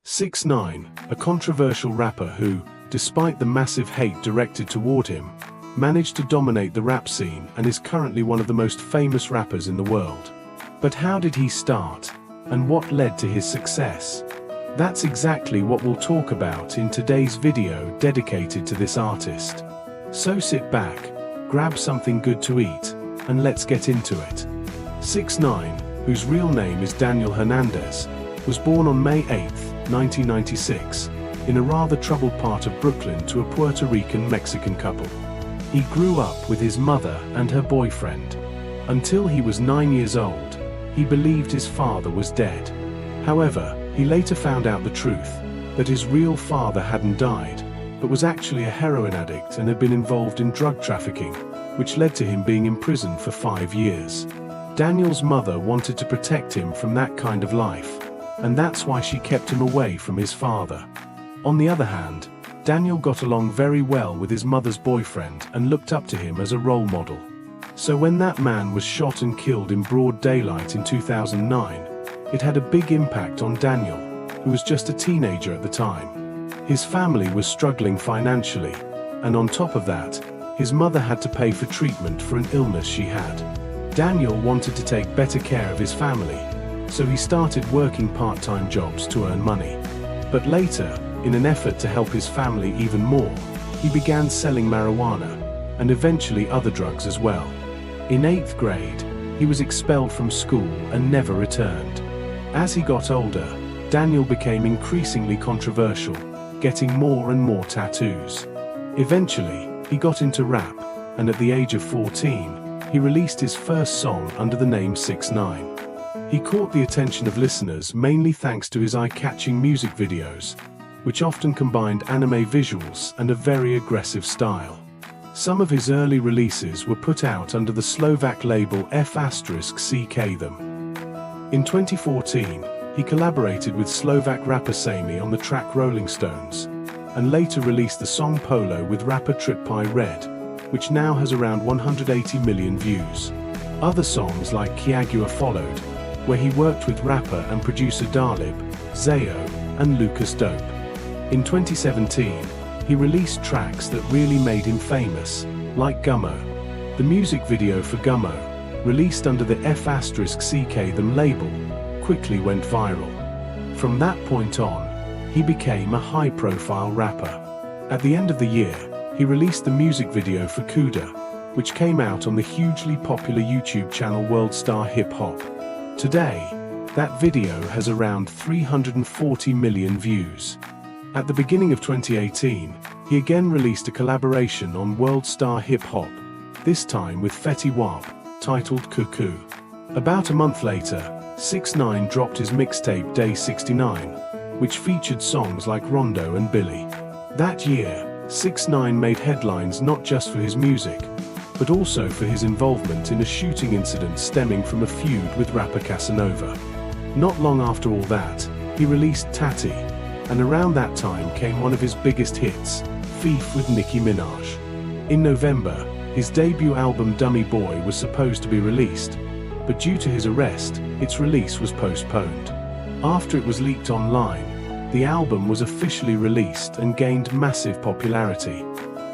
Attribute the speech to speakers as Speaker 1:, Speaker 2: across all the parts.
Speaker 1: 6ix9ine, a controversial rapper who, despite the massive hate directed toward him, managed to dominate the rap scene and is currently one of the most famous rappers in the world. But how did he start? And what led to his success? That's exactly what we'll talk about in today's video dedicated to this artist. So sit back, grab something good to eat, and let's get into it. 6ix9ine, whose real name is Daniel Hernandez, was born on May 8, 1996, in a rather troubled part of Brooklyn to a Puerto Rican-Mexican couple. He grew up with his mother and her boyfriend. Until he was 9 years old, he believed his father was dead. However, he later found out the truth, that his real father hadn't died, but was actually a heroin addict and had been involved in drug trafficking, which led to him being imprisoned for 5 years. Daniel's mother wanted to protect him from that kind of life, and that's why she kept him away from his father. On the other hand, Daniel got along very well with his mother's boyfriend and looked up to him as a role model. So when that man was shot and killed in broad daylight in 2009, it had a big impact on Daniel, who was just a teenager at the time. His family was struggling financially, and on top of that, his mother had to pay for treatment for an illness she had. Daniel wanted to take better care of his family, so he started working part-time jobs to earn money. But later, in an effort to help his family even more, he began selling marijuana, and eventually other drugs as well. In 8th grade, he was expelled from school and never returned. As he got older, Daniel became increasingly controversial, getting more and more tattoos. Eventually, he got into rap, and at the age of 14, he released his first song under the name 6ix9ine. He caught the attention of listeners mainly thanks to his eye-catching music videos, which often combined anime visuals and a very aggressive style. Some of his early releases were put out under the Slovak label 6ix9ine. In 2014, he collaborated with Slovak rapper 6ix9ine on the track Rolling Stones, and later released the song Polo with rapper Trip Red, which now has around 180 million views. Other songs like Kiagua followed, where he worked with rapper and producer Dalib, Zayo, and Lucas Dope. In 2017, he released tracks that really made him famous, like Gummo. The music video for Gummo, released under the 6ix9ine label, quickly went viral. From that point on, he became a high-profile rapper. At the end of the year, he released the music video for Kuda, which came out on the hugely popular YouTube channel World Star Hip Hop. Today, that video has around 340 million views. At the beginning of 2018, he again released a collaboration on World Star Hip Hop, this time with Fetty Wap, titled Cuckoo. About a month later, 6ix9ine dropped his mixtape Day 69, which featured songs like Rondo and Billy. That year, 6ix9ine made headlines not just for his music, but also for his involvement in a shooting incident stemming from a feud with rapper Casanova. Not long after all that, he released Tatty, and around that time came one of his biggest hits, Thief with Nicki Minaj. In November, his debut album Dummy Boy was supposed to be released, but due to his arrest, its release was postponed. After it was leaked online, the album was officially released and gained massive popularity.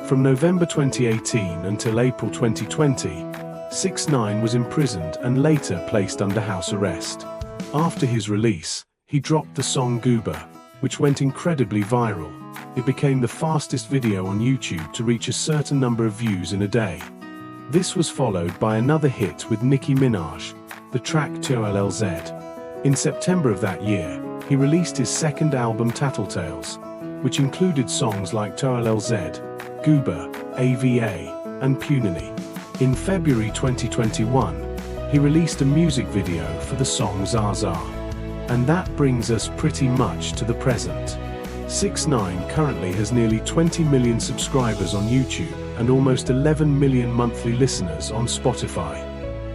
Speaker 1: From November 2018 until April 2020, 6ix9ine was imprisoned and later placed under house arrest. After his release, he dropped the song Goober, which went incredibly viral. It became the fastest video on YouTube to reach a certain number of views in a day. This was followed by another hit with Nicki Minaj, the track TOLLZ. In September of that year, he released his second album Tattletales, which included songs like TOLLZ, Goober, AVA, and Punani. In February 2021, he released a music video for the song Zaza. And that brings us pretty much to the present. 6ix9ine currently has nearly 20 million subscribers on YouTube and almost 11 million monthly listeners on Spotify.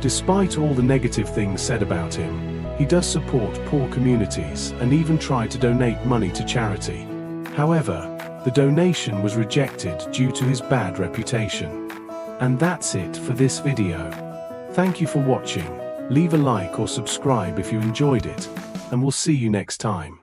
Speaker 1: Despite all the negative things said about him, he does support poor communities and even try to donate money to charity. However, the donation was rejected due to his bad reputation. And that's it for this video. Thank you for watching. Leave a like or subscribe if you enjoyed it, and we'll see you next time.